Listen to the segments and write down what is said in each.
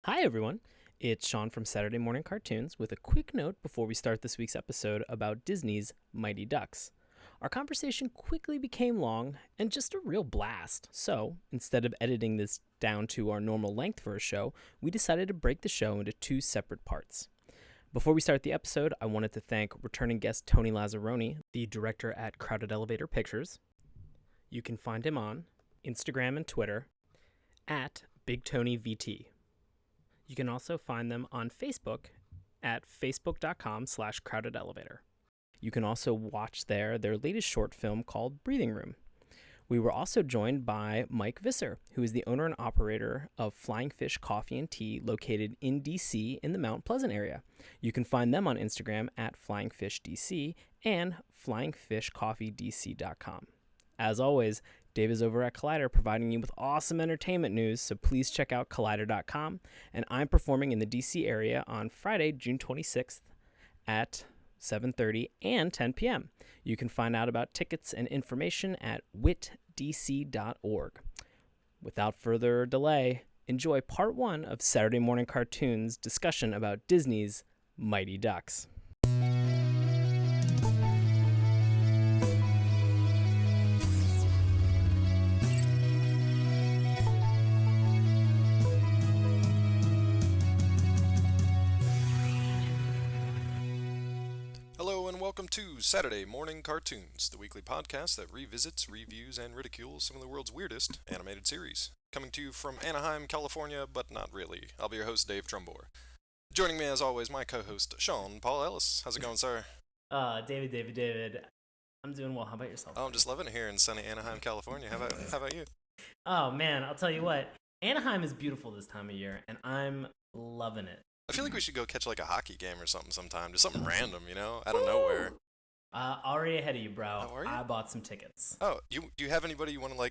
Hi, everyone. It's Sean from Saturday Morning Cartoons with a quick note before we start this week's episode about Disney's Mighty Ducks. Our conversation quickly became long and just a real blast. So, instead of editing this down to our normal length for a show, we decided to break the show into two separate parts. Before we start the episode, I wanted to thank returning guest Tony Lazzaroni, the director at Crowded Elevator Pictures. You can find him on Instagram and Twitter at BigTonyVT. You can also find them on Facebook at facebook.com/crowdedelevator. You can also watch their latest short film called Breathing Room. We were also joined by Mike Visser, who is the owner and operator of Flying Fish Coffee and Tea located in DC in the Mount Pleasant area. You can find them on Instagram at FlyingFishDC and flyingfishcoffeedc.com. As always, Dave is over at Collider providing you with awesome entertainment news, so please check out collider.com. And I'm performing in the DC area on Friday, June 26th at 7:30 and 10 p.m. You can find out about tickets and information at witdc.org. Without further delay, enjoy part one of Saturday Morning Cartoons discussion about Disney's Mighty Ducks. Welcome to Saturday Morning Cartoons, the weekly podcast that revisits, reviews, and ridicules some of the world's weirdest animated series. Coming to you from Anaheim, California, but not really. I'll be your host, Dave Trumbore. Joining me, as always, my co-host, Sean Paul Ellis. How's it going, sir? David. I'm doing well. How about yourself? Oh, I'm just loving it here in sunny Anaheim, California. How about you? Oh, man, I'll tell you what. Already is beautiful this time of year, and I'm loving it. I feel like we should go catch like a hockey game or something sometime. Just something random, out of nowhere. Already ahead of you, bro. Oh, are you? I bought some tickets. Oh, do you have anybody you want to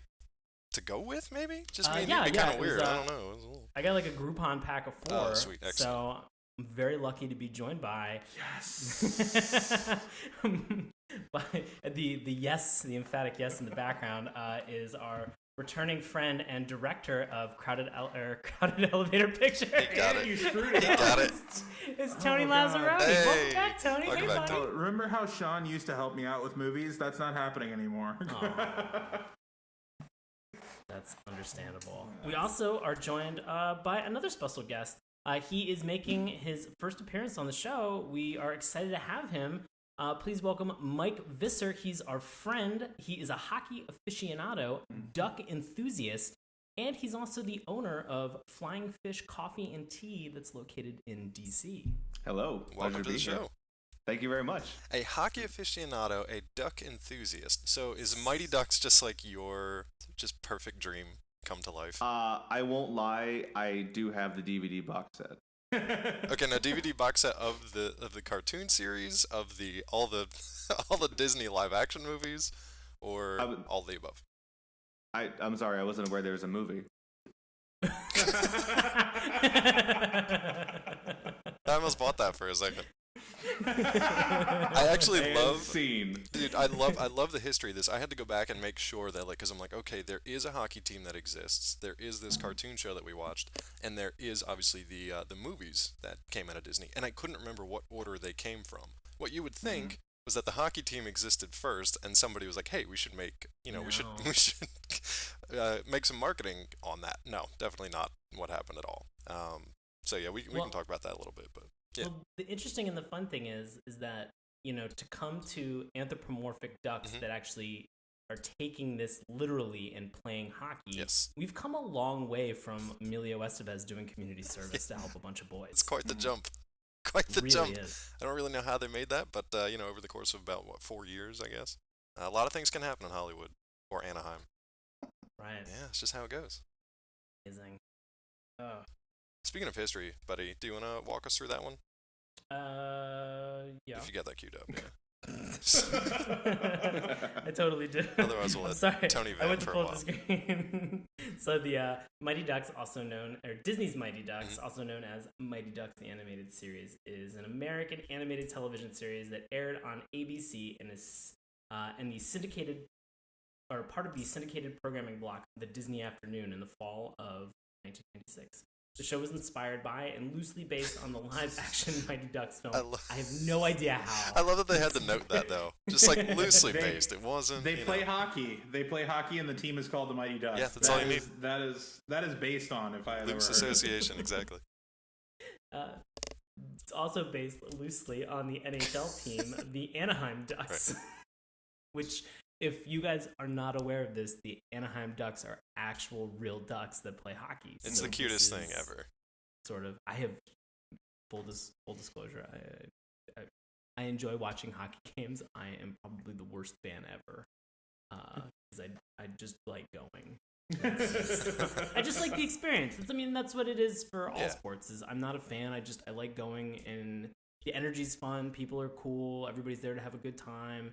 go with, maybe? Just me and yeah, you'd be kind of it was, weird. I don't know. I got like a Groupon pack of 4. Oh, sweet. Excellent. So I'm very lucky to be joined by... Yes! by the emphatic yes in the background is our returning friend and director of Crowded Elevator Pictures. He got it. You screwed it He up. got it. It's Tony Lazzaroni. Hey. Welcome back, Tony. Welcome back, buddy. Tony. Remember how Sean used to help me out with movies? That's not happening anymore. That's understandable. We also are joined by another special guest. He is making his first appearance on the show. We are excited to have him. Please welcome Mike Visser. He's our friend. He is a hockey aficionado, duck enthusiast, and he's also the owner of Flying Fish Coffee and Tea that's located in DC. Hello. Welcome to the show. Thank you very much. A hockey aficionado, a duck enthusiast. So is Mighty Ducks just like your just perfect dream come to life? I won't lie, I do have the DVD box set. Okay, now DVD box set of the cartoon series, of all the Disney live action movies, or all the above. I'm sorry, I wasn't aware there was a movie. I almost bought that for a second. I actually dude, I love the history of this. I had to go back and make sure that, because I'm like, okay, there is a hockey team that exists, there is this cartoon show that we watched, and there is obviously the movies that came out of Disney, and I couldn't remember what order they came from. What you would think was that the hockey team existed first, and somebody was like, hey, we should make, we should make some marketing on that. No, definitely not what happened at all. So yeah, we can talk about that a little bit, but. Yeah. Well, the interesting and the fun thing is that, to come to anthropomorphic ducks that actually are taking this literally and playing hockey, yes. We've come a long way from Emilio Estevez doing community service to help a bunch of boys. It's quite the jump. Quite the really jump. Is. I don't really know how they made that, but, over the course of about, 4 years, I guess. A lot of things can happen in Hollywood or Anaheim. Right. Yeah, it's just how it goes. Amazing. Speaking of history, buddy, do you want to walk us through that one? Yeah. If you got that queued up, yeah. I totally did. Otherwise, we'll let Tony vent for a while. The screen. So the Mighty Ducks, Disney's Mighty Ducks, also known as Mighty Ducks the Animated Series, is an American animated television series that aired on ABC and is in the syndicated, or part of the syndicated programming block, the Disney Afternoon, in the fall of 1996. The show was inspired by and loosely based on the live-action Mighty Ducks film. I have no idea how. I love that they had to note that, though. Just like loosely based. It wasn't. They play hockey. They play hockey, and the team is called the Mighty Ducks. Yeah, that's all you need. That is based on, if I had Loose association, exactly. It's also based loosely on the NHL team, the Anaheim Ducks. Right. Which, if you guys are not aware of this, the Anaheim Ducks are actual real ducks that play hockey. It's the cutest thing ever. Sort of. I have full disclosure. I enjoy watching hockey games. I am probably the worst fan ever because I just like going. I just like the experience. That's what it is for all sports. Is I'm not a fan. I like going, and the energy's fun. People are cool. Everybody's there to have a good time.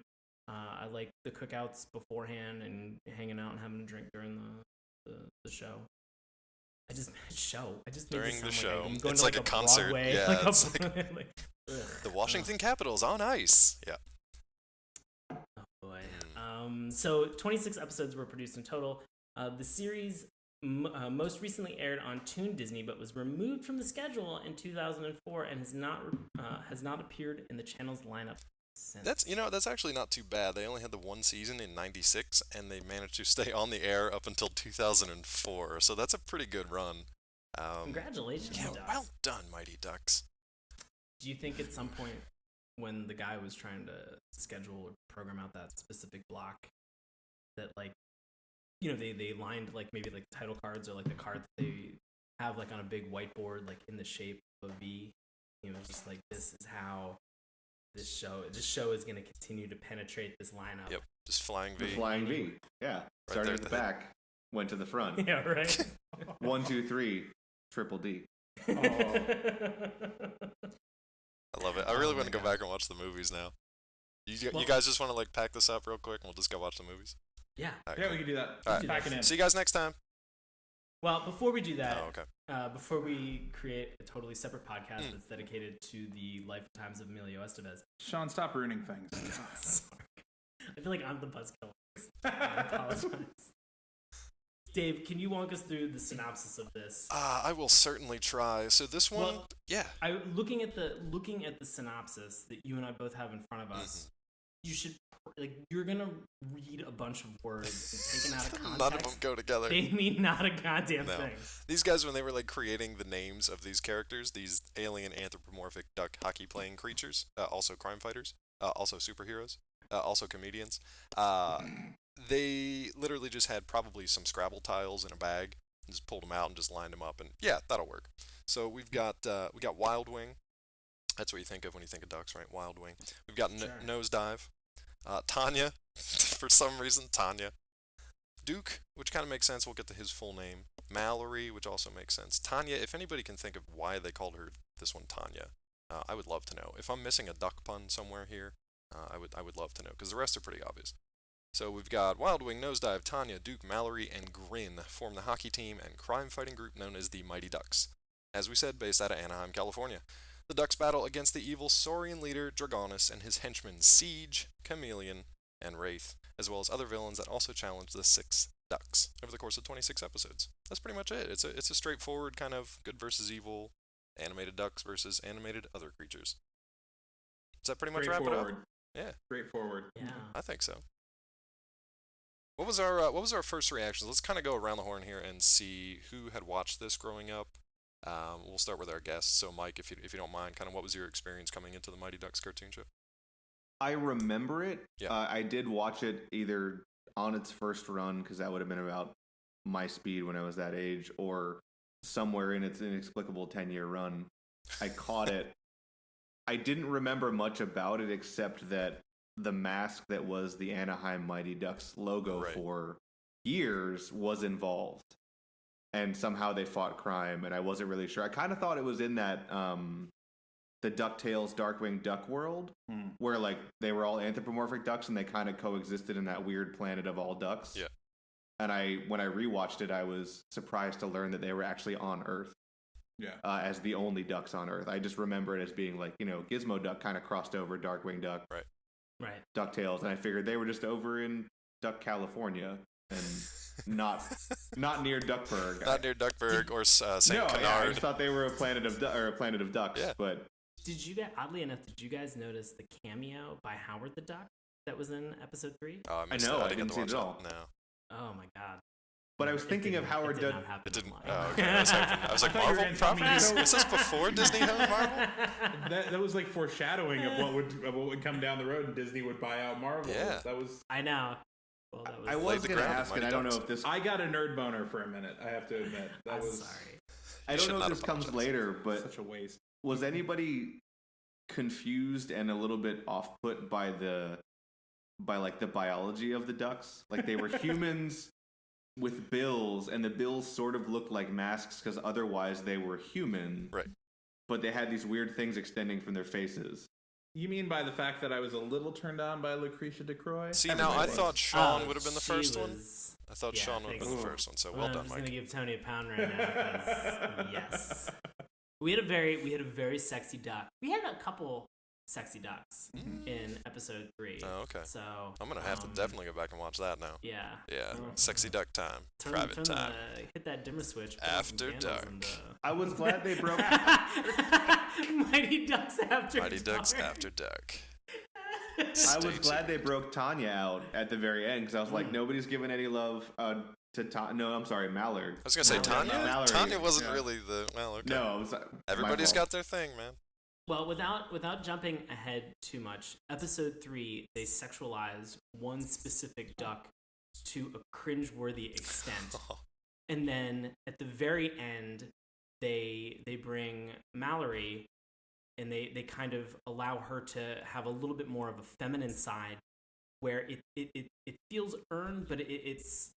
I like the cookouts beforehand and hanging out and having a drink during the show. I just during the show. Like it's like a concert. Broadway, yeah, it's like the Washington Capitals on ice. Yeah. Oh boy. So 26 episodes were produced in total. The series most recently aired on Toon Disney, but was removed from the schedule in 2004 and has not appeared in the channel's lineup since. That's actually not too bad. They only had the one season in '96, and they managed to stay on the air up until 2004. So that's a pretty good run. Congratulations, yeah, Ducks. Well done, Mighty Ducks. Do you think at some point when the guy was trying to schedule or program out that specific block that they lined maybe title cards or the card that they have on a big whiteboard in the shape of a V, just this is how this show is going to continue to penetrate this lineup. Yep, just flying V. The flying V, yeah. Started at the back, went to the front. Yeah, right. 1, 2, 3, triple D. Oh. I love it. I really want to go back and watch the movies now. You guys just want to pack this up real quick and we'll just go watch the movies? Yeah. Right, yeah, cool. we can do that. All right. Pack it in. See you guys next time. Well, before we do that, before we create a totally separate podcast that's dedicated to the life and times of Emilio Estevez. Sean, stop ruining things. Sorry. I feel like I'm the buzzkill. I apologize. Dave, can you walk us through the synopsis of this? I will certainly try. So this one, looking at the synopsis that you and I both have in front of us, you should you're gonna read a bunch of words and taken out of context. None of them go together. They mean not a goddamn thing. These guys, when they were creating the names of these characters, these alien anthropomorphic duck hockey playing creatures, also crime fighters, also superheroes, also comedians, they literally just had probably some Scrabble tiles in a bag and just pulled them out and just lined them up, and yeah, that'll work. So we got Wild Wing. That's what you think of when you think of ducks, right? Wild Wing. We've got Nosedive. Tanya, for some reason, Tanya. Duke, which kind of makes sense. We'll get to his full name. Mallory, which also makes sense. Tanya, if anybody can think of why they called her this one Tanya, I would love to know. If I'm missing a duck pun somewhere here, I would love to know, because the rest are pretty obvious. So we've got Wild Wing, Nosedive, Tanya, Duke, Mallory, and Grin form the hockey team and crime-fighting group known as the Mighty Ducks. As we said, based out of Anaheim, California. The Ducks battle against the evil Saurian leader Dragonus and his henchmen Siege, Chameleon, and Wraith, as well as other villains that also challenge the 6 Ducks over the course of 26 episodes. That's pretty much it. It's a straightforward kind of good versus evil, animated ducks versus animated other creatures. Does that pretty much wrap it up? Yeah. Straightforward. Yeah. I think so. What was our first reactions? Let's kind of go around the horn here and see who had watched this growing up. We'll start with our guests. So, Mike, if you don't mind, kind of what was your experience coming into the Mighty Ducks cartoon show? I remember it. Yeah. I did watch it either on its first run, because that would have been about my speed when I was that age, or somewhere in its inexplicable 10-year run. I caught it. I didn't remember much about it except that the mask that was the Anaheim Mighty Ducks logo for years was involved. And somehow they fought crime, and I wasn't really sure. I kind of thought it was in that the DuckTales Darkwing Duck world, where they were all anthropomorphic ducks, and they kind of coexisted in that weird planet of all ducks. Yeah. And when I rewatched it, I was surprised to learn that they were actually on Earth. Yeah. As the only ducks on Earth. I just remember it as being Gizmo Duck kind of crossed over Darkwing Duck. Right. DuckTales, and I figured they were just over in Duck, California, and not near Duckburg. Not near Duckburg or St. Canard. Yeah, I just thought they were a planet of ducks. Yeah. But Did you guys, oddly enough, notice the cameo by Howard the Duck that was in episode 3? Oh, I know. I didn't see it at all. No. Oh my god. But I was thinking of Howard Duck. It didn't. Oh, okay. I was like, Marvel properties? Is this before Disney owned Marvel? That was like foreshadowing of what would come down the road, and Disney would buy out Marvel. Yeah. That was. I know. Well, that was. I was going to ask, and I don't know if this. I got a nerd boner for a minute. I have to admit. I'm sorry. I don't know if this comes later, but Such a waste. was anybody confused and a little bit off-put by the biology of the ducks? Like they were humans with bills, and the bills sort of looked like masks because otherwise they were human. Right. But they had these weird things extending from their faces. You mean by the fact that I was a little turned on by Lucretia DeCroix? See, now I thought Sean would have been the first one. I thought Sean would have been the first one, so well done, I'm Mike. just gonna give Tony a pound right now because yes, we had a very sexy duck. We had a couple sexy ducks in episode 3. Oh, okay. So I'm gonna have to definitely go back and watch that now. Yeah. Yeah. Sexy duck time. Private time. Hit that dimmer switch. After dark. I was glad they broke. Mighty Ducks After Mighty Dark. Ducks After Dark. I was glad they broke Tanya out at the very end because I was like, nobody's giving any love to Tanya. No, I'm sorry, Mallard. I was gonna say Tanya. Mallory, Tanya wasn't really the. Well, okay. No, it was, everybody's got their thing, man. Well, without jumping ahead too much, episode 3 they sexualize one specific duck to a cringeworthy extent, and then at the very end they bring Mallory, and they kind of allow her to have a little bit more of a feminine side, where it feels earned, but it's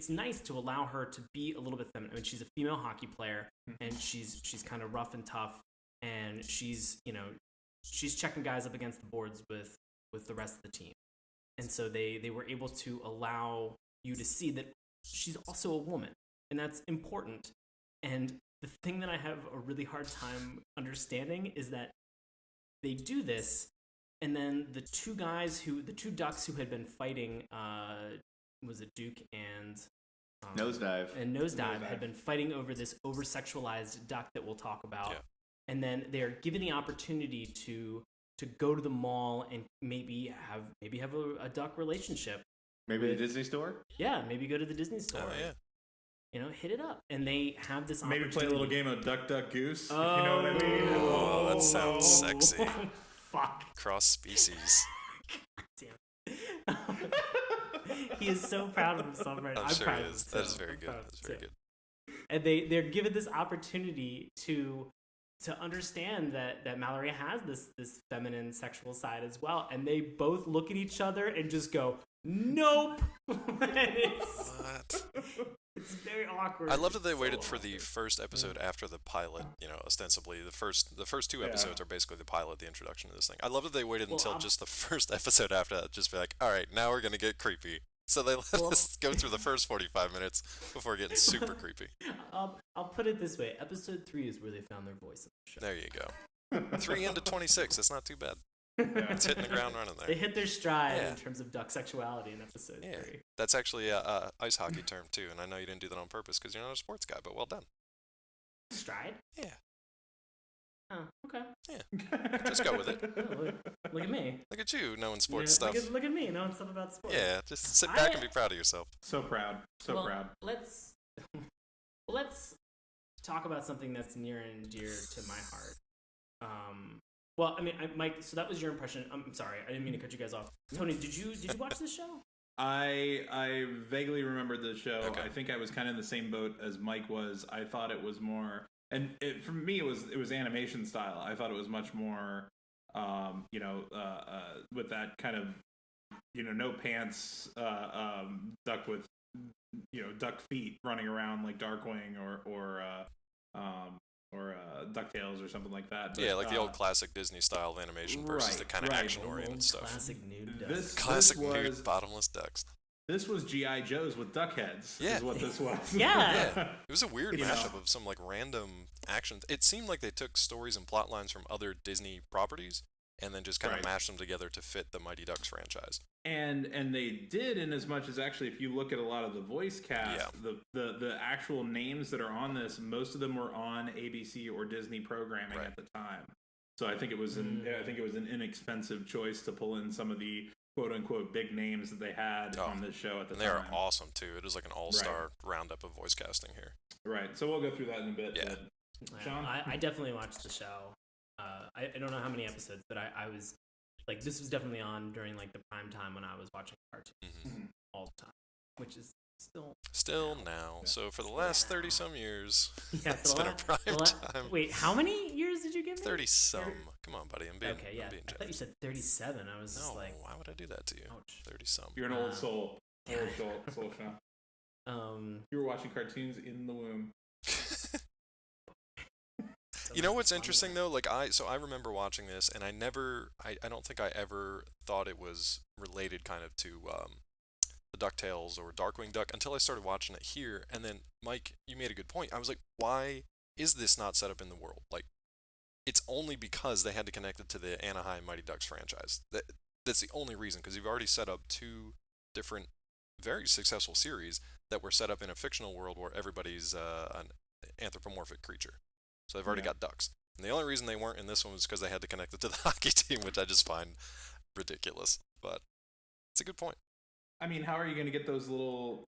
nice to allow her to be a little bit feminine. I mean, she's a female hockey player, and she's kind of rough and tough. And she's checking guys up against the boards with the rest of the team. And so they were able to allow you to see that she's also a woman. And that's important. And the thing that I have a really hard time understanding is that they do this, and then the two ducks who had been fighting, was it Duke and Nosedive had been fighting over this over-sexualized duck that we'll talk about. Yeah. And then they're given the opportunity to go to the mall and maybe have a duck relationship. Maybe the Disney store? Yeah, maybe go to the Disney store. Oh, yeah. Hit it up. And they have this Maybe opportunity. play a little game of Duck, Duck, Goose. Oh, you know what I mean? Oh, that sounds sexy. Fuck. Cross species. Damn. He is so proud of himself right now. I'm sure proud he of is. him, That is too. very I'm good. proud of That's him, very too. good. And they're given this opportunity to understand that Mallory has this feminine sexual side as well, and they both look at each other and just go, nope. It's very awkward. I love that they So waited for the awkward. first episode after the pilot. Ostensibly the first 2 episodes are basically the pilot, the introduction to this thing. I love that they waited until just the first episode after that, just be like, all right, now we're gonna get creepy. So they let us go through the first 45 minutes before getting super creepy. I'll put it this way: episode 3 is where they found their voice in the show. There you go. 3 into 26. That's not too bad. It's hitting the ground running there. They hit their stride in terms of duck sexuality in episode 3. That's actually a ice hockey term too, and I know you didn't do that on purpose because you're not a sports guy, but well done. Stride? Yeah. Oh, okay. Yeah. Just go with it. Oh, look at me. Look at you knowing sports stuff. Look at me knowing stuff about sports. Yeah, just sit back and be proud of yourself. So proud. So proud. Let's talk about something that's near and dear to my heart. Well, I mean, Mike. So that was your impression. I'm sorry, I didn't mean to cut you guys off. Tony, did you watch this show? I vaguely remembered the show. Okay. I think I was kind of in the same boat as Mike was. I thought it was more, and for me it was animation style. I thought it was much more, with that kind of, no pants, duck with, duck feet running around like Darkwing or DuckTales or something like that. But, Yeah, like the old classic Disney style of animation versus the kind of action-oriented stuff. Classic nude ducks. Classic nude bottomless ducks. This was G.I. Joes with duck heads. Yeah. Is what this was. Yeah. It was a weird mashup of some like random action. It seemed like they took stories and plot lines from other Disney properties and then just kind of mash them together to fit the Mighty Ducks franchise. And they did, in as much as actually, if you look at a lot of the voice cast, the actual names that are on this, most of them were on ABC or Disney programming at the time. So I think it was an inexpensive choice to pull in some of the quote unquote big names that they had on this show at the time. They are awesome too. It is like an all-star roundup of voice casting here. Right. So we'll go through that in a bit. Yeah. Sean? I definitely watched the show. I don't know how many episodes, but I was like, this was definitely on during like the prime time when I was watching cartoons all the time, which is still now. Yeah. So for the last 30-some years, it's been a prime time. Wait, how many years did you give me? 30-some. Come on, buddy. I'm being generous. I thought you said 37. I was just like, why would I do that to you? 30-some. You're an old soul. Old soul, Sean. You were watching cartoons in the womb. You know what's interesting though? Like I remember watching this, and I don't think I ever thought it was related kind of to the DuckTales or Darkwing Duck until I started watching it here. And then Mike, you made a good point. I was like, why is this not set up in the world? Like, it's only because they had to connect it to the Anaheim Mighty Ducks franchise. That's the only reason, because you've already set up two different, very successful series that were set up in a fictional world where everybody's an anthropomorphic creature. So they've already got ducks. And the only reason they weren't in this one was because they had to connect it to the hockey team, which I just find ridiculous. But it's a good point. I mean, how are you going to get those little,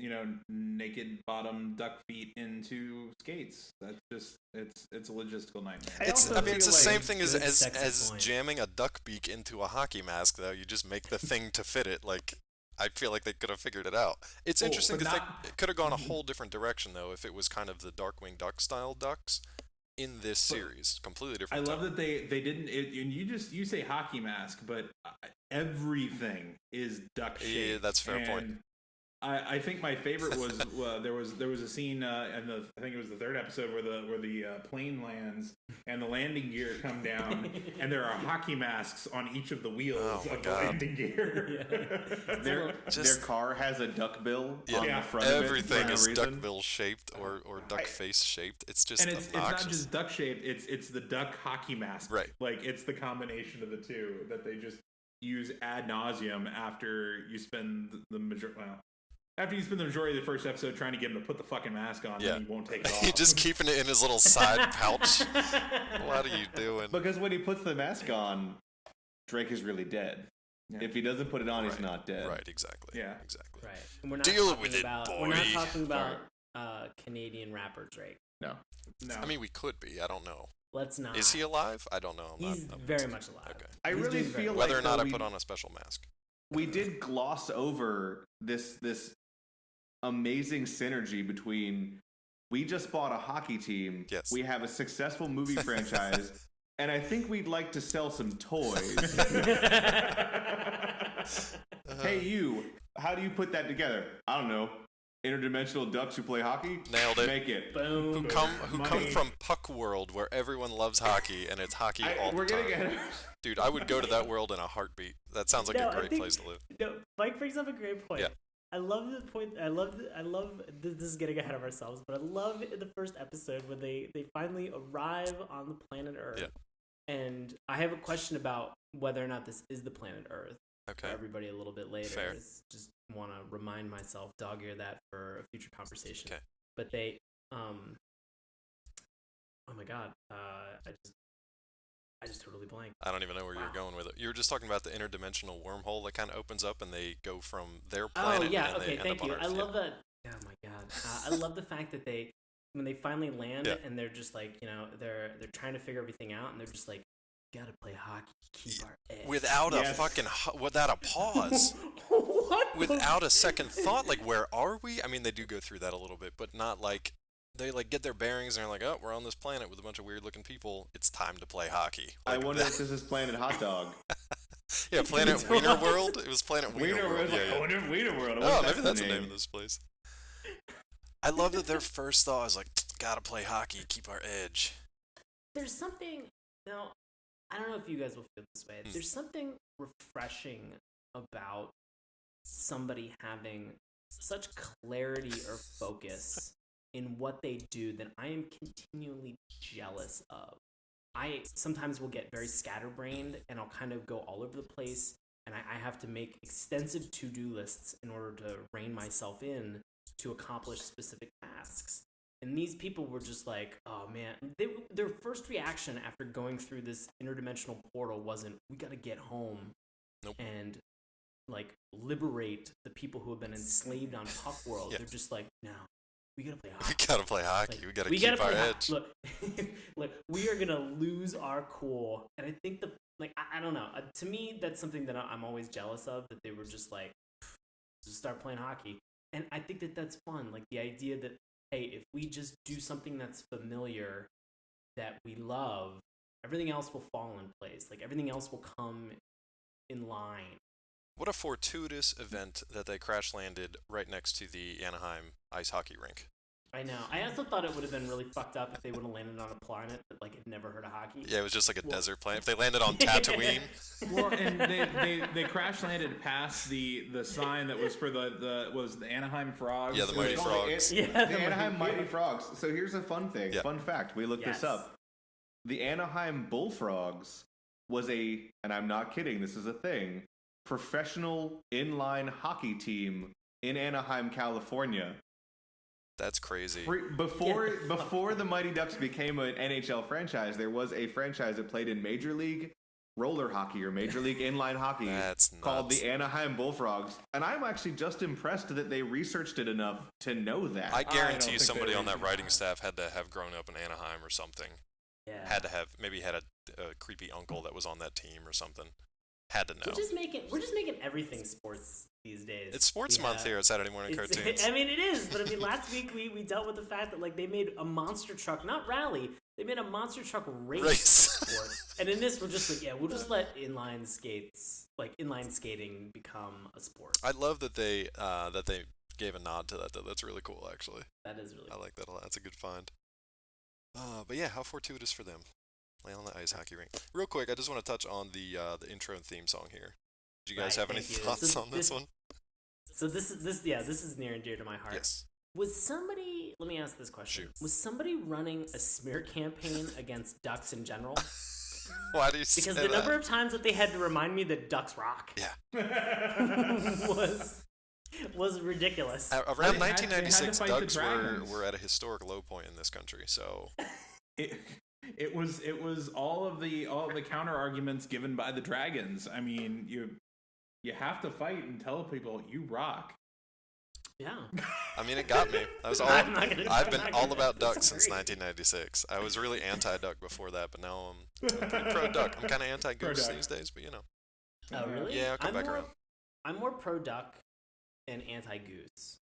naked bottom duck feet into skates? That's just, it's a logistical nightmare. It's the same thing as jamming a duck beak into a hockey mask, though. You just make the thing to fit it. Like, I feel like they could have figured it out. It's interesting to think it could have gone a whole different direction, though, if it was kind of the Darkwing Duck style ducks in this series. Completely different. I love that they didn't, and you say hockey mask, but everything is duck shaped. Yeah, that's a fair point. I think my favorite was there was a scene in I think it was the third episode where the plane lands and the landing gear come down and there are hockey masks on each of the wheels of the landing gear. Their car has a duck bill on the front. Everything is duck bill shaped or duck face shaped. It's just it's not just duck shaped. It's the duck hockey mask. Right. Like it's the combination of the two that they just use ad nauseum after you spend the majority. Well, after you spend the majority of the first episode trying to get him to put the fucking mask on, then he won't take it off. He's just keeping it in his little side pouch. What are you doing? Because when he puts the mask on, Drake is really dead. Yeah. If he doesn't put it on, he's not dead. Right, exactly. Yeah. Exactly. Right. And we're not Deal with it, boy. We're not talking about Canadian rapper Drake. No. I mean, we could be. I don't know. Let's not. Is he alive? I don't know. He's very much alive. Okay. I really feel like whether or not I put on a special mask. We did gloss over this amazing synergy between we just bought a hockey team, we have a successful movie franchise, and I think we'd like to sell some toys. Hey, you, how do you put that together? I don't know. Interdimensional ducks who play hockey? Nailed it. Make it. Boom. Who come from Puck World, where everyone loves hockey and it's hockey all the time. Dude, I would go to that world in a heartbeat. That sounds like a great place to live. No, Mike brings up a great point. Yeah. I love the point. I love. This is getting ahead of ourselves, but I love in the first episode when they finally arrive on the planet Earth. Yeah. And I have a question about whether or not this is the planet Earth. Okay. For everybody a little bit later. Fair. Just want to remind myself, dog ear that for a future conversation. Okay. But they, oh my god, I just totally blanked. I don't even know where you're going with it. You were just talking about the interdimensional wormhole that kind of opens up and they go from their planet. Oh yeah, and okay, they thank end you. up on I Earth. love that. Oh my god, I love the fact that when they finally land and they're just like, they're trying to figure everything out and they're just like, gotta play hockey, keep our edge. Without a pause. What? Without a second thought, like, where are we? I mean, they do go through that a little bit, but not like they like get their bearings and they're like, oh, we're on this planet with a bunch of weird looking people. It's time to play hockey. Like, I wonder if this is Planet Hot Dog. Yeah, Planet Wiener World. It was Planet Wiener World. I wonder if Wiener World. Oh, maybe that's the name of this place. I love that their first thought is like, gotta play hockey, keep our edge. There's something now. I don't know if you guys will feel this way. There's something refreshing about somebody having such clarity or focus in what they do that I am continually jealous of. I sometimes will get very scatterbrained and I'll kind of go all over the place, and I have to make extensive to-do lists in order to rein myself in to accomplish specific tasks. And these people were just like, oh man, their first reaction after going through this interdimensional portal wasn't, we gotta get home and like liberate the people who have been enslaved on Puck World. Yeah. They're just like, no, we gotta play hockey. We gotta play hockey. Like, we gotta keep our edge. Look, we are gonna lose our cool. And I think I don't know. To me, that's something that I'm always jealous of, that they were just like, just start playing hockey. And I think that that's fun. Like the idea that, hey, if we just do something that's familiar, that we love, everything else will fall in place. Like everything else will come in line. What a fortuitous event that they crash landed right next to the Anaheim ice hockey rink. I know. I also thought it would have been really fucked up if they would have landed on a planet that like had never heard of hockey. Yeah, it was just like a desert planet. If they landed on Tatooine. Well, and they crash landed past the sign that was for the Anaheim Frogs. Yeah, the Mighty Frogs. The Anaheim Mighty Frogs. So here's a fun thing. Yeah. Fun fact. We looked this up. The Anaheim Bullfrogs was and I'm not kidding, this is a thing, professional inline hockey team in Anaheim, California. That's crazy. Before the Mighty Ducks became an NHL franchise, there was a franchise that played in Major League roller hockey or Major League inline hockey. That's nuts. Called the Anaheim Bullfrogs. And I'm actually just impressed that they researched it enough to know that. I guarantee somebody on that writing staff had to have grown up in Anaheim or something. Yeah. Had to have, maybe had a creepy uncle that was on that team or something. Had to know. We're just making everything sports these days. It's sports month here at Saturday Morning Cartoons. I mean, it is, but I mean, last week we dealt with the fact that like they made a monster truck, not rally, they made a monster truck race. Sport. And in this, we're just like, we'll just let inline skating become a sport. I love that they gave a nod to that though. That's really cool, actually. That is really cool. I like that a lot. That's a good find. But yeah, how fortuitous for them. Laying on the ice hockey rink. Real quick, I just want to touch on the intro and theme song here. Do you guys have any thoughts on this one? So this is near and dear to my heart. Yes. Let me ask this question. Shoot. Was somebody running a smear campaign against Ducks in general? Why do you say that? Because the number of times that they had to remind me that Ducks rock. Yeah. was ridiculous. Around 1996, Ducks were at a historic low point in this country, so... It was all of the counter arguments given by the Dragons. I mean, you have to fight and tell people you rock. Yeah. I mean, it got me. I've been all about Ducks since 1996. I was really anti-Duck before that, but now I'm pretty pro-Duck. I'm kind of anti-Goose these days, but you know. Oh, really? Yeah, I'll come back around. I'm more pro-Duck and anti-Goose.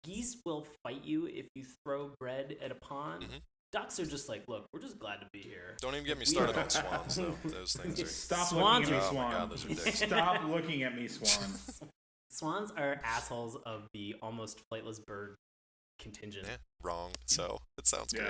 Geese will fight you if you throw bread at a pond. Mm-hmm. Ducks are just like, look, we're just glad to be here. Don't even get me started on swans, though. Those things are... Stop looking at me, Swan. Oh my God, those are dicks. Stop looking at me, Swan. Swans are assholes of the almost flightless bird contingent. Yeah, wrong. So, it sounds great.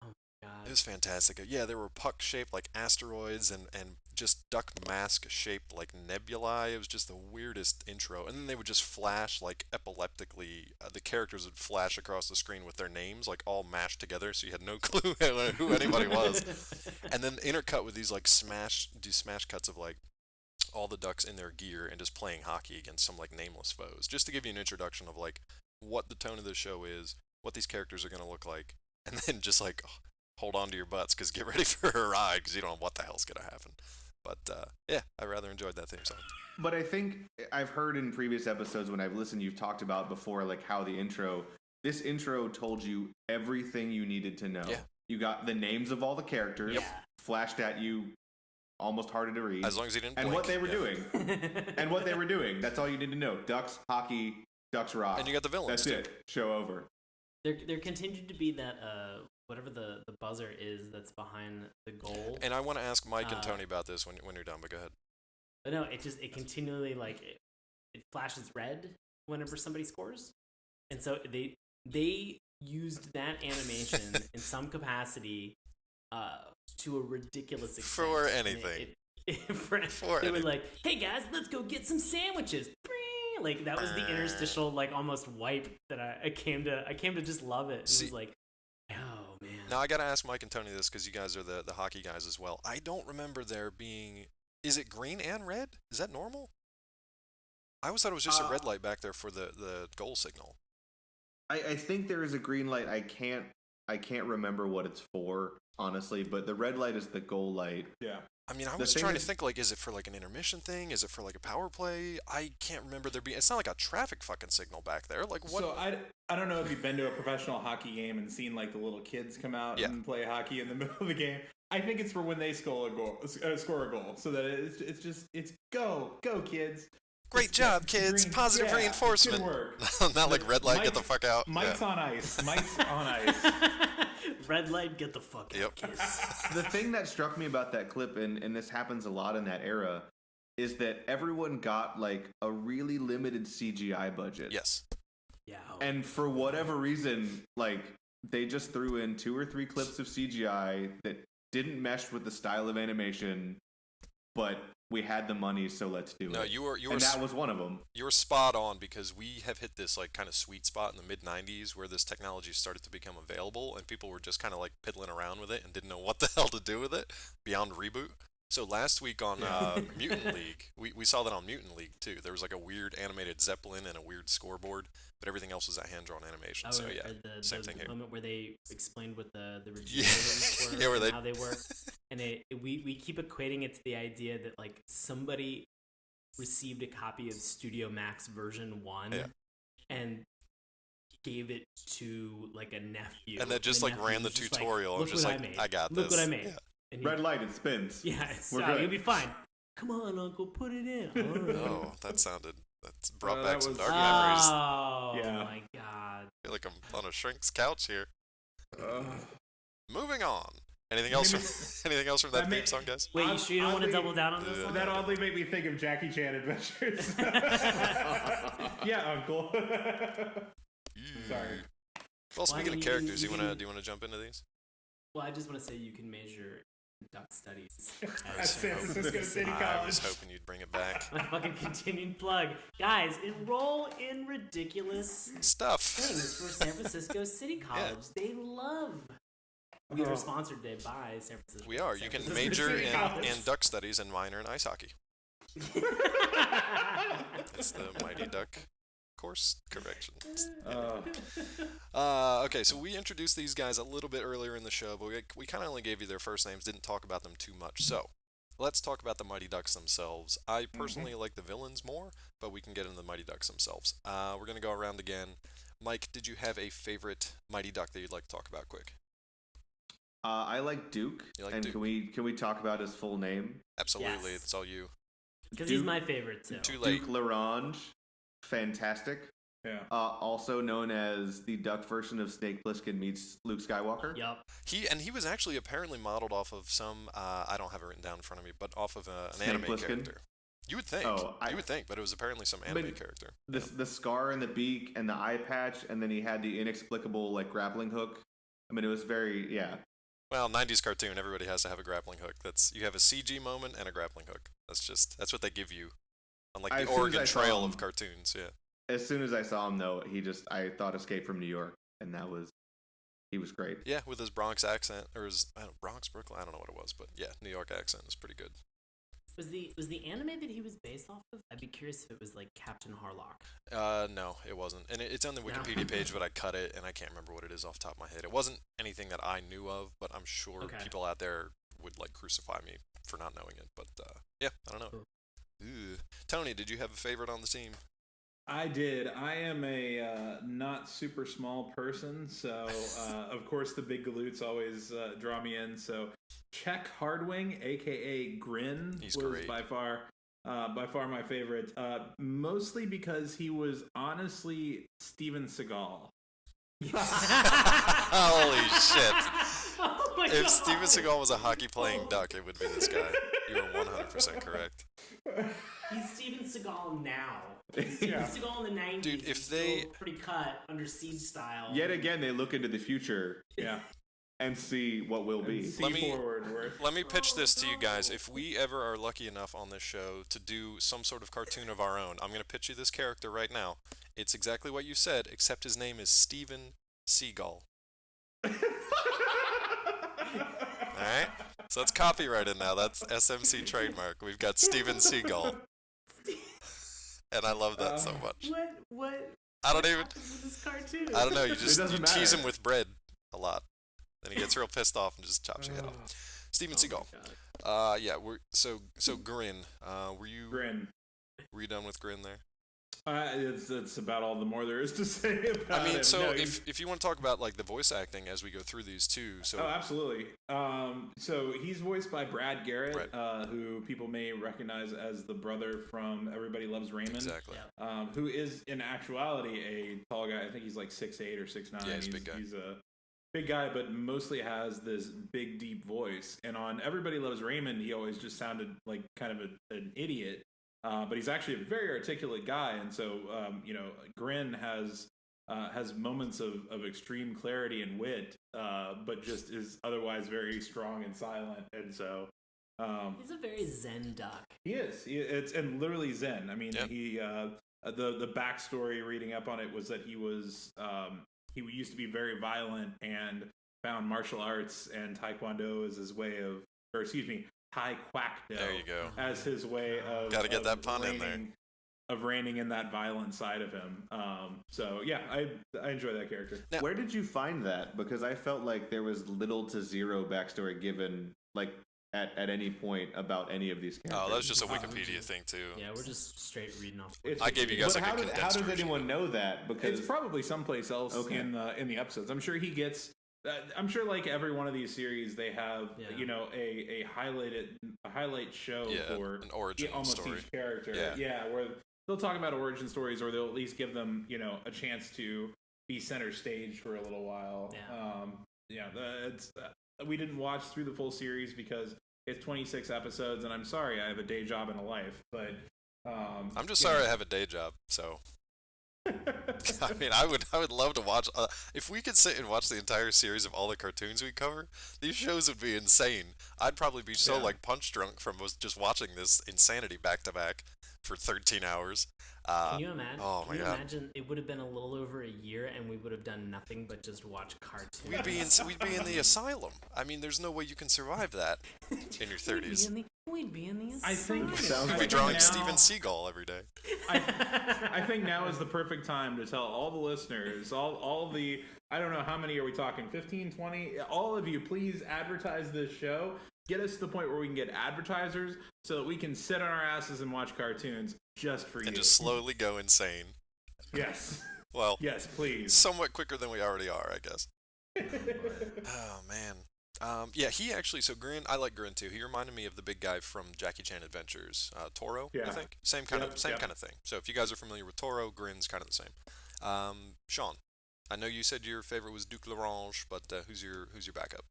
Oh my God. It was fantastic. Yeah, there were puck-shaped like asteroids and just duck mask-shaped like nebulae. It was just the weirdest intro. And then they would just flash like epileptically. The characters would flash across the screen with their names like all mashed together, so you had no clue who anybody was. And then intercut with these like smash cuts of like all the ducks in their gear and just playing hockey against some like nameless foes, just to give you an introduction of like what the tone of the show is, what these characters are going to look like, and then just like hold on to your butts because get ready for a ride because you don't know what the hell's going to happen. But yeah, I rather enjoyed that theme song. But I think I've heard in previous episodes when I've listened, you've talked about before like how this intro told you everything you needed to know. Yeah. You got the names of all the characters flashed at you, almost harder to read. As long as you didn't and blink. What they were doing. And what they were doing. That's all you need to know. Ducks, hockey, Ducks rock. And you got the villains. That's it. Show over. There continued to be that whatever the buzzer is that's behind the goal. And I want to ask Mike and Tony about this when you're done, but go ahead. But no, it continually like it flashes red whenever somebody scores, and so they used that animation in some capacity to a ridiculous extent. For anything. They were like, "Hey guys, let's go get some sandwiches." Like that was the interstitial, like almost wipe that I came to just love it. It was like, oh man. Now I gotta ask Mike and Tony this because you guys are the hockey guys as well. I don't remember there being. Is it green and red? Is that normal? I always thought it was just a red light back there for the goal signal. I think there is a green light. I can't remember what it's for, honestly, but the red light is the goal light. Yeah. I mean, I was trying to think, like, is it for, like, an intermission thing? Is it for, like, a power play? I can't remember there being... It's not like a traffic fucking signal back there. Like, what... So, I don't know if you've been to a professional hockey game and seen, like, the little kids come out and play hockey in the middle of the game. I think it's for when they score a goal, so that it's go, kids. Great job, kids. Green, positive reinforcement. Good work. Not like red light, get the fuck out. Mike's on ice. Mike's on ice. Red light, get the fuck out, kids. The thing that struck me about that clip, and this happens a lot in that era, is that everyone got, like, a really limited CGI budget. Yes. Yeah. And for whatever reason, like, they just threw in 2 or 3 clips of CGI that didn't mesh with the style of animation, but we had the money, so let's do it. No, you were and that was one of them. You were spot on, because we have hit this, like, kind of sweet spot in the mid-90s where this technology started to become available, and people were just kind of, like, piddling around with it and didn't know what the hell to do with it beyond reboot. So last week on Mutant League, we saw that on Mutant League, too. There was, like, a weird animated Zeppelin and a weird scoreboard, but everything else was that hand-drawn animation. So, yeah, same thing here. The moment where they explained what the ridicules were and how they work. And we keep equating it to the idea that, like, somebody received a copy of Studio Max version 1 and gave it to, like, a nephew. And that just, like, ran the tutorial. Like, and just like, I got this. Look what I made. Yeah. Red light, it spins. Yeah, you'll be fine. Come on, Uncle, put it in. Oh, that's brought back some dark memories. Oh, my God. I feel like I'm on a shrink's couch here. Moving on. Anything else from that theme song, guys? Wait, you sure you don't want to double down on this one? That oddly made me think of Jackie Chan Adventures. Yeah, Uncle. Sorry. Well, speaking of characters, do you want to jump into these? Well, I just want to say you can measure duck studies at San Francisco City College. I was hoping you'd bring it back. My fucking continued plug. Guys, enroll in ridiculous stuff things for San Francisco City College. Yeah. They love. We are sponsored by San Francisco. We are. You can major in duck studies and minor in ice hockey. That's the Mighty Duck course correction. Okay, so we introduced these guys a little bit earlier in the show, but we kind of only gave you their first names, didn't talk about them too much. So let's talk about the Mighty Ducks themselves. I personally like the villains more, but we can get into the Mighty Ducks themselves. We're going to go around again. Mike, did you have a favorite Mighty Duck that you'd like to talk about quick? I like Duke. Duke? Can we talk about his full name? Absolutely, yes. It's all you. Because he's my favorite too. Too late. Duke LaRange, fantastic. Yeah. Also known as the duck version of Snake Plissken meets Luke Skywalker. Yep. He was actually apparently modeled off of some I don't have it written down in front of me, but off of an Snake anime Plissken? character. You would think. You would think, but it was apparently some anime character. The scar and the beak and the eye patch, and then he had the inexplicable like grappling hook. I mean, it was very Well, 90s cartoon, everybody has to have a grappling hook. You have a CG moment and a grappling hook. That's what they give you on like the Oregon Trail of cartoons. Yeah. As soon as I saw him, though, I thought Escape from New York, and he was great. Yeah, with his Bronx accent, or Bronx, Brooklyn, I don't know what it was, but yeah, New York accent is pretty good. Was the anime that he was based off of? I'd be curious if it was like Captain Harlock. No, it wasn't, and it's on the Wikipedia page, but I cut it, and I can't remember what it is off the top of my head. It wasn't anything that I knew of, but I'm sure people out there would like crucify me for not knowing it. But yeah, I don't know. Cool. Tony, did you have a favorite on the team? I did. I am a not super small person, so of course the big galoots always draw me in. So Czech Hardwing, aka Grin, was great. by far my favorite. Mostly because he was honestly Steven Seagal. Holy shit! Oh my if God. Steven Seagal was a hockey-playing duck, it would be this guy. You are 100% correct. He's Steven Seagal now. Steven Seagal in the 90s. Dude, if they pretty cut under Siege style. Yet again, they look into the future. Yeah. And see what will be. Let me pitch this to you guys. If we ever are lucky enough on this show to do some sort of cartoon of our own, I'm going to pitch you this character right now. It's exactly what you said, except his name is Steven Seagal. right? So that's copyrighted now. That's SMC trademark. We've got Steven Seagal. And I love that so much. What? I don't even. This cartoon? I don't know. You tease matter. him with bread a lot. Then he gets real pissed off and just chops your head off. Steven Seagal. Yeah. So Grin. Were you done with Grin there? It's about all the more there is to say about I mean, him. so No, if you want to talk about like the voice acting as we go through these too, so absolutely. So he's voiced by Brad Garrett, who people may recognize as the brother from Everybody Loves Raymond. Exactly. Who is in actuality a tall guy. I think he's like 6'8" or 6'9". Yeah, he's a big guy. He's a big guy, but mostly has this big, deep voice. And on Everybody Loves Raymond, he always just sounded like kind of an idiot. But he's actually a very articulate guy, and so Grin has moments of extreme clarity and wit, but just is otherwise very strong and silent. And so he's a very zen duck. He is. It's and literally zen. I mean, he the backstory reading up on it was that he used to be very violent and found martial arts and taekwondo as his way of, Taekwondo. There you go. As his way of gotta get that pun in there. Of reining in that violent side of him. So yeah, I enjoy that character. Now, where did you find that? Because I felt like there was little to zero backstory given, like at any point about any of these characters. Oh, that was just a Wikipedia thing too. Yeah, we're just straight reading off. I gave you guys but a good condensed how does version. anyone know that? Because it's probably someplace else in the episodes. I'm sure he gets. I'm sure, like every one of these series, they have a highlight show for an origin almost story. Each character. Yeah, where they'll talk about origin stories, or they'll at least give them a chance to be center stage for a little while. We didn't watch through the full series because it's 26 episodes, and I'm sorry, I have a day job and a life, but I'm just sorry I have a day job, so. I mean, I would love to watch. If we could sit and watch the entire series of all the cartoons we cover, these shows would be insane. I'd probably be so like punch drunk from just watching this insanity back to back for 13 hours. Can you imagine? Oh my God. Imagine it would have been a little over a year, and we would have done nothing but just watch cartoons. We'd be in the asylum. I mean, there's no way you can survive that in your 30s. We'd be in the asylum. I think we'd be drawing Steven Seagal every day. I think now is the perfect time to tell all the listeners, all the, I don't know how many are we talking, 15, 20? All of you, please advertise this show. Get us to the point where we can get advertisers so that we can sit on our asses and watch cartoons just for you. And just slowly go insane. Yes. Well, yes, please. Somewhat quicker than we already are, I guess. Oh, man. Yeah, he actually, so Grin, I like Grin too. He reminded me of the big guy from Jackie Chan Adventures, Toro, I think. Same kind of thing. So if you guys are familiar with Toro, Grin's kind of the same. Sean, I know you said your favorite was Duke L'Orange, but who's your backup?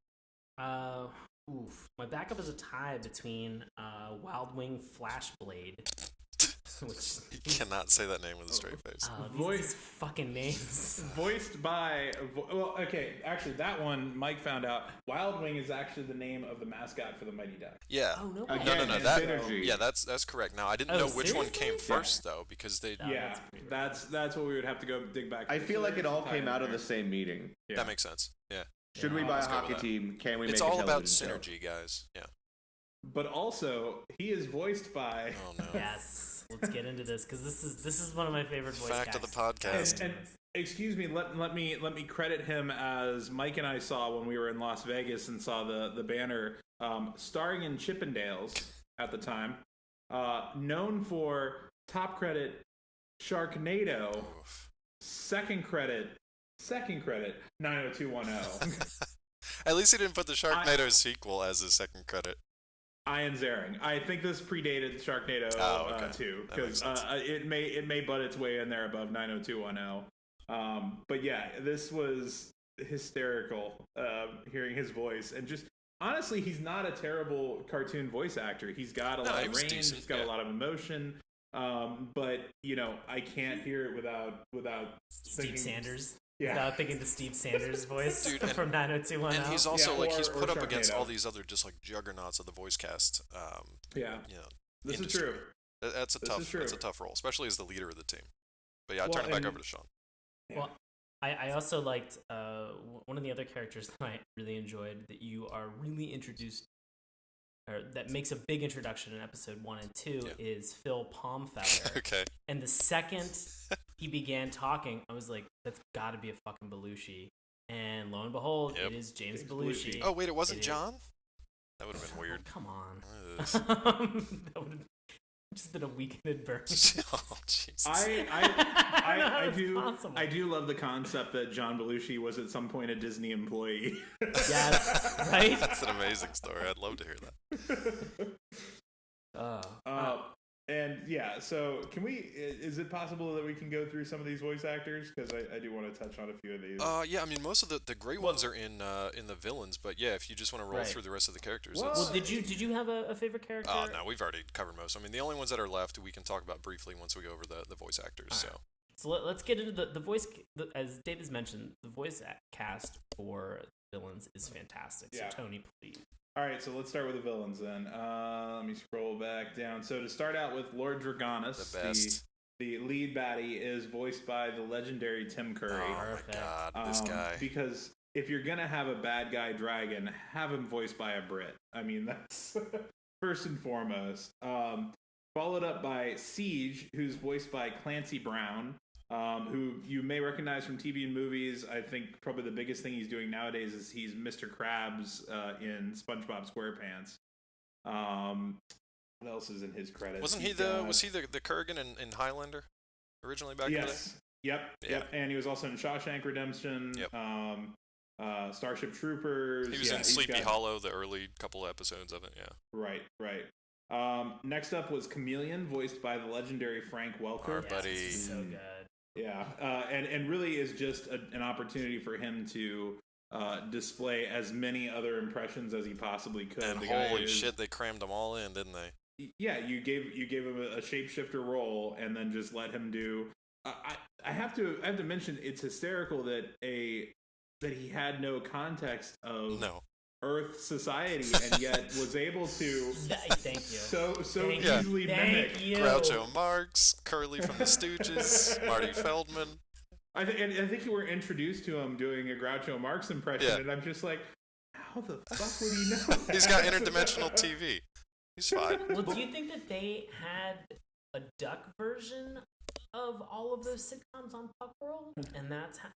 My backup is a tie between Wild Wing Flashblade. Which you cannot say that name with a straight face. These fucking names. Voiced by, actually that one Mike found out. Wild Wing is actually the name of the mascot for the Mighty Ducks. Yeah. Oh, no. Yeah, that's correct. Now I didn't know which one came first though, because they. Yeah, that's what we would have to go dig back. I feel like it all came out of the same meeting. Yeah. That makes sense. Yeah. Should we buy a hockey team? Can we? It's all about synergy, guys. Yeah. But also, he is voiced by. Oh no. Yes. Let's get into this because this is one of my favorite voice Fact of the podcast. And excuse me, let me credit him as Mike and I saw when we were in Las Vegas and saw the banner starring in Chippendales at the time. Known for top credit Sharknado, second credit 90210. At least he didn't put the Sharknado sequel as his second credit. Ian Ziering. I think this predated Sharknado too, because it may butt its way in there above 90210. But yeah, this was hysterical hearing his voice, and just honestly, he's not a terrible cartoon voice actor. He's got a lot of range. Decent, he's got a lot of emotion. But I can't hear it without Steve Sanders. Yeah. Without thinking the Steve Sanders voice from 90210. And he's also he's put up against all these other just like juggernauts of the voice cast. This is true. That's a tough role, especially as the leader of the team. But yeah, I'll turn it back over to Sean. Well, I also liked one of the other characters that I really enjoyed that you are really introduced, or that makes a big introduction in episode 1 and 2 is Phil Palmfeather. Okay. And the second he began talking, I was like, that's got to be a fucking Belushi. And lo and behold, it is James Belushi. Oh wait, it wasn't John? That would have been weird. Come on. That would have just been a weekend burn. Oh, Jesus. I do love the concept that John Belushi was at some point a Disney employee. Yes, right? That's an amazing story. I'd love to hear that. And yeah, so is it possible that we can go through some of these voice actors? Because I do want to touch on a few of these. Yeah, I mean, most of the great ones are in the villains, but yeah, if you just want to roll through the rest of the characters. Well, did you have a favorite character? No, we've already covered most. I mean, the only ones that are left we can talk about briefly once we go over the voice actors. Right. So let's get into the voice. As Dave has mentioned, the voice cast for villains is fantastic. So Tony, please. All right, so let's start with the villains then. Let me scroll back down. So to start out with, Lord Dragonus, the best. The lead baddie, is voiced by the legendary Tim Curry. Oh my God, this guy! Because if you're gonna have a bad guy dragon, have him voiced by a Brit. I mean, that's first and foremost. Followed up by Siege, who's voiced by Clancy Brown. Who you may recognize from TV and movies. I think probably the biggest thing he's doing nowadays is he's Mr. Krabs in SpongeBob SquarePants. What else is in his credits? Was he the Kurgan in Highlander originally back in the day? Yep. And he was also in Shawshank Redemption. Yep. Starship Troopers. He was in Sleepy Hollow, the early couple episodes of it. Yeah. Right. Next up was Chameleon, voiced by the legendary Frank Welker. Our buddy. So good. Yeah, and really is just an opportunity for him to display as many other impressions as he possibly could. And holy shit, they crammed them all in, didn't they? Yeah, you gave him a shapeshifter role, and then just let him do. I have to mention it's hysterical that he had no context of Earth society, and yet was able to thank you so easily mimic Groucho Marx, Curly from the Stooges, Marty Feldman. I think you were introduced to him doing a Groucho Marx impression, and I'm just like, how the fuck would he know that? He's got interdimensional TV. He's fine. Well, do you think that they had a duck version of all of those sitcoms on Puck World, and that's how?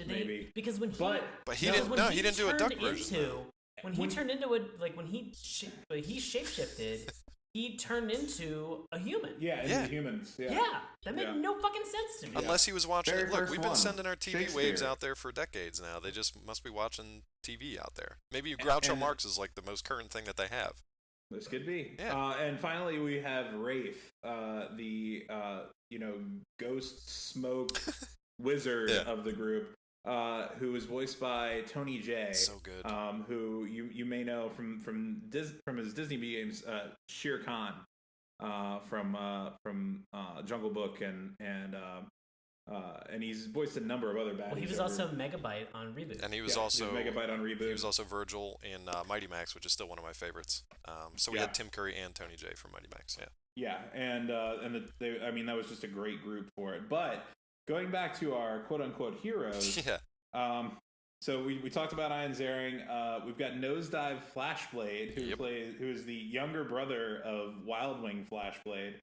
Maybe. Because when he but he didn't. No, he didn't do a duck version. When he turned into when he shapeshifted, he turned into a human. Yeah, into humans. Yeah, that made no fucking sense to me. Unless he was watching. Look, we've been sending our TV waves out there for decades now. They just must be watching TV out there. Maybe Groucho Marx is like the most current thing that they have. This could be. Yeah. And finally, we have Wraith, the ghost smoke wizard of the group. Who was voiced by Tony Jay. So good. Who you may know from his Disney games, Shere Khan, from Jungle Book and he's voiced a number of other baddies. Well, he was also Megabyte on Reboot. And he was also Megabyte on Reboot. He was also Virgil in Mighty Max, which is still one of my favorites. So we had Tim Curry and Tony Jay from Mighty Max. Yeah, and that was just a great group for it. But going back to our quote-unquote heroes, so we talked about Ian Ziering. We've got Nosedive Flashblade, who is the younger brother of Wildwing Flashblade.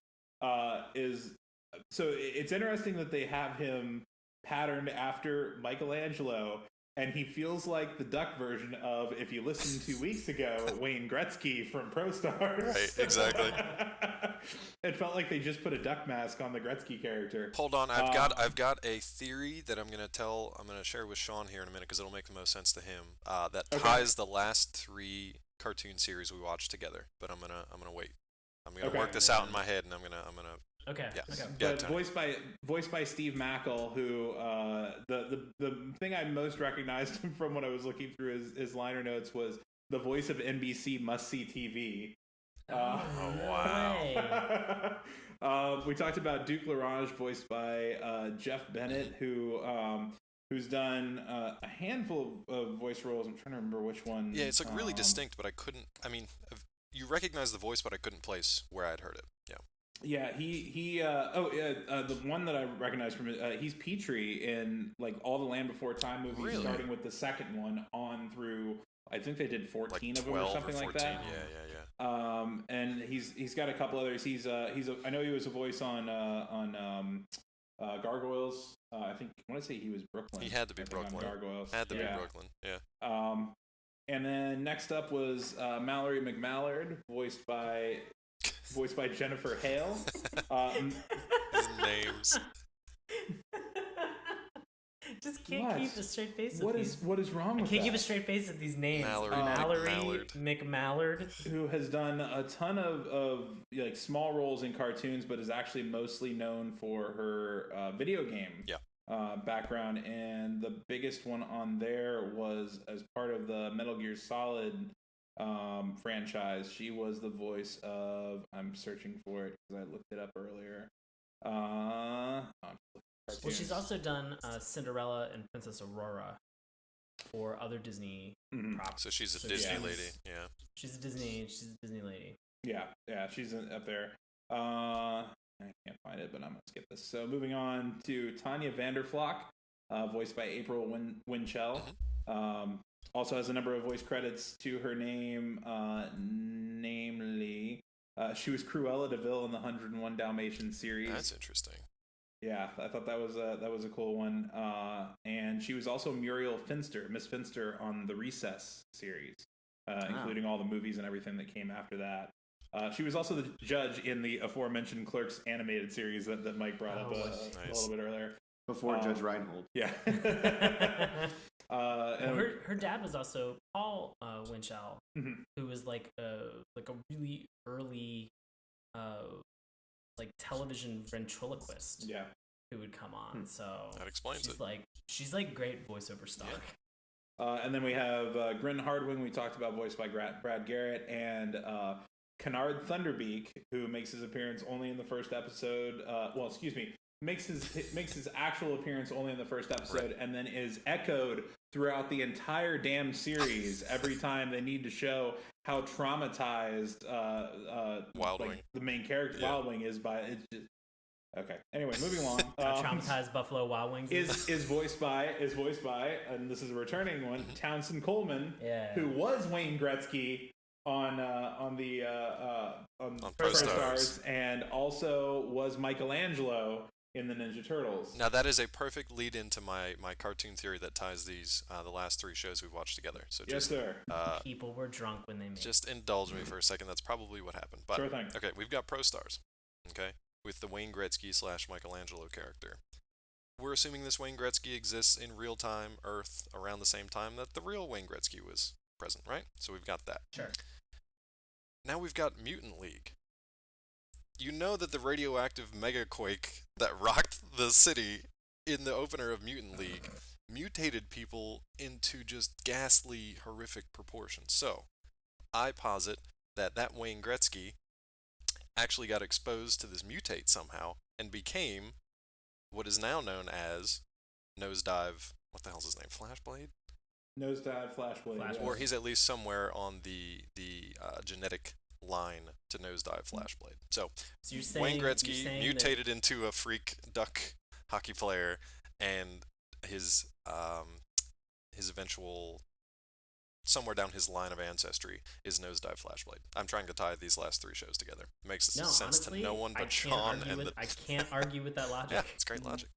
So it's interesting that they have him patterned after Michelangelo, and he feels like the duck version of, if you listened 2 weeks ago, Wayne Gretzky from Pro Stars. Right, exactly. It felt like they just put a duck mask on the Gretzky character. Hold on, I've got a theory that I'm gonna share with Sean here in a minute because it'll make the most sense to him. That ties the last 3 cartoon series we watched together. But I'm gonna wait. I'm gonna work this out in my head, and I'm gonna. Okay. Yeah. Okay. But voiced by Steve Mackle, who the thing I most recognized him from when I was looking through his liner notes was the voice of NBC Must See TV. Oh wow! We talked about Duke Larange, voiced by Jeff Bennett, who's done a handful of voice roles. I'm trying to remember which one. Yeah, it's like really distinct, but I couldn't. I mean, you recognize the voice, but I couldn't place where I'd heard it. Yeah. Yeah, the one that I recognize from he's Petrie in like all the Land Before Time movies, Really? starting with the second one on through. I think they did 14 like of them or something 14, like that. Yeah. And he's got a couple others. I know he was a voice on Gargoyles. I think I want to say he was Brooklyn. He had to be Brooklyn. Gargoyles. Had to be Brooklyn. Yeah. And then next up was Mallory Mcmalley, voiced by Jennifer Hale. His names. Just can't keep a straight face. What is wrong with that? Can't keep a straight face with these names. Mallory McMallard, who has done a ton of like small roles in cartoons, but is actually mostly known for her video game background. And the biggest one on there was as part of the Metal Gear Solid franchise. She was the voice of. I'm searching for it because I looked it up earlier. Well, she's also done Cinderella and Princess Aurora for other Disney props. So she's a Disney lady. Yeah. She's a Disney lady. Yeah, she's up there. I can't find it, but I'm gonna skip this. So moving on to Tanya Van Der Flock, voiced by April Winchell. Also has a number of voice credits to her name, namely, she was Cruella de Vil in the 101 Dalmatians series. That's interesting. Yeah, I thought that was a cool one. And she was also Muriel Finster, Miss Finster, on the Recess series, including all the movies and everything that came after that. She was also the judge in the aforementioned Clerks animated series that Mike brought up a little bit earlier. Before Judge Reinhold. Yeah. Her dad was also Paul Winchell, who was like a really early like television ventriloquist. Yeah. Who would come on. So that explains it. She's like great voiceover star. Yeah. And then we have Grin Hardwing, we talked about, voiced by Brad Garrett, and Kennard Thunderbeak, who makes his appearance only in the first episode. Makes his actual appearance only in the first episode, right, and then is echoed throughout the entire damn series every time they need to show how traumatized Wildwing, the main character Wildwing, is by it. Okay. Anyway, moving along. How traumatized Buffalo Wild Wings is voiced by, and this is a returning one, Townsend Coleman, who was Wayne Gretzky on Pro Stars, and also was Michelangelo in the Ninja Turtles. Now that is a perfect lead into my cartoon theory that ties these the last three shows we've watched together. So just, yes, sir. People were drunk when they made. Just indulge me for a second. That's probably what happened. But sure thing. Okay, we've got Pro Stars. Okay, with the Wayne Gretzky / Michelangelo character. We're assuming this Wayne Gretzky exists in real time Earth around the same time that the real Wayne Gretzky was present, right? So we've got that. Sure. Now we've got Mutant League. You know that the radioactive megaquake that rocked the city in the opener of Mutant League mutated people into just ghastly, horrific proportions. So, I posit that Wayne Gretzky actually got exposed to this mutate somehow and became what is now known as Nosedive. What the hell's his name? Flashblade? Nosedive Flashblade. Yes. Or he's at least somewhere on the genetic line to Nosedive Flashblade. So you're saying, Wayne Gretzky mutated into a freak duck hockey player, and his eventual, somewhere down his line of ancestry, is Nosedive Flashblade. I'm trying to tie these last three shows together. It makes sense honestly, to no one but Sean. I can't argue with that logic. Yeah, it's great logic.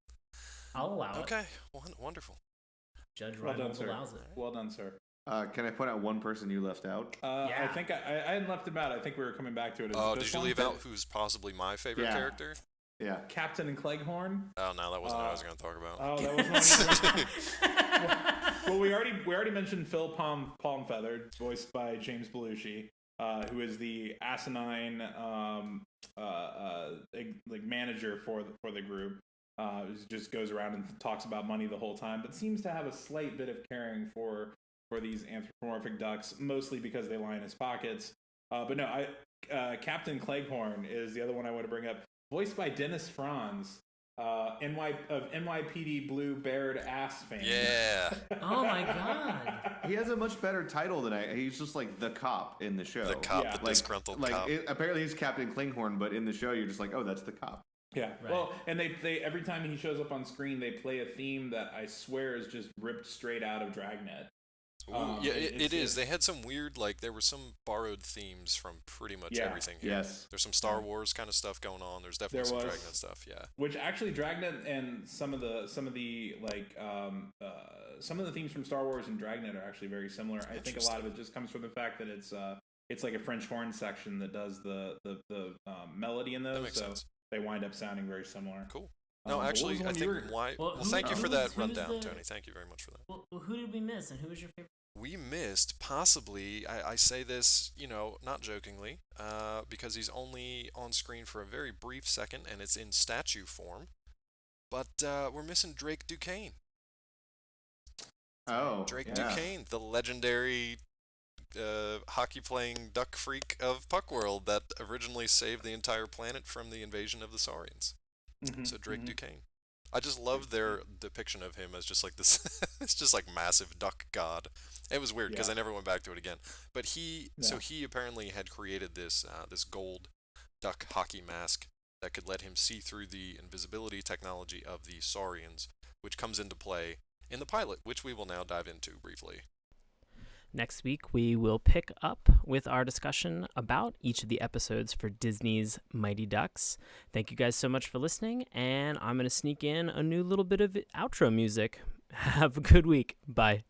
I'll allow it. Okay, wonderful. Judge Reinhold allows it. Well done, sir. Can I point out one person you left out? I think I hadn't left him out. I think we were coming back to it. Did you leave out who's possibly my favorite character? Yeah. Captain and Cleghorn? Oh, no, that wasn't what I was going to talk about. Oh, that wasn't well, we already mentioned Phil Palmfeather, voiced by James Belushi, who is the asinine manager for the group. Just goes around and talks about money the whole time, but seems to have a slight bit of caring for these anthropomorphic ducks, mostly because they line his pockets. But no, Captain Cleghorn is the other one I want to bring up, voiced by Dennis Franz, NYPD Blue Baird ass fan. Yeah. Oh my god. He has a much better title than he's just like the cop in the show. The cop, Yeah. the disgruntled like cop. Apparently he's Captain Cleghorn, but in the show you're just like, oh, that's the cop. Yeah. Right. Well, and they every time he shows up on screen, they play a theme that I swear is just ripped straight out of Dragnet. Ooh, yeah, it is. They had some weird, like, there were some borrowed themes from pretty much everything here. Yes. There's some Star Wars kind of stuff going on. There's definitely some Dragnet stuff, yeah. Which actually Dragnet and some of the themes from Star Wars and Dragnet are actually very similar. I think a lot of it just comes from the fact that it's like a French horn section that does the melody in those. That makes sense. They wind up sounding very similar. Cool. No, actually, I think why. Well, thank you for that rundown, Tony. Thank you very much for that. Well, who did we miss, and who was your favorite? We missed, possibly, I say this, not jokingly, because he's only on screen for a very brief second, and it's in statue form, but we're missing Drake Duquesne. Oh, Drake Duquesne, the legendary hockey-playing duck freak of Puckworld that originally saved the entire planet from the invasion of the Saurians. Mm-hmm, So Drake Duquesne. I just love their depiction of him as just like this, it's just like massive duck god. It was weird because I never went back to it again. But he apparently had created this gold duck hockey mask that could let him see through the invisibility technology of the Saurians, which comes into play in the pilot, which we will now dive into briefly. Next week, we will pick up with our discussion about each of the episodes for Disney's Mighty Ducks. Thank you guys so much for listening, and I'm going to sneak in a new little bit of outro music. Have a good week. Bye.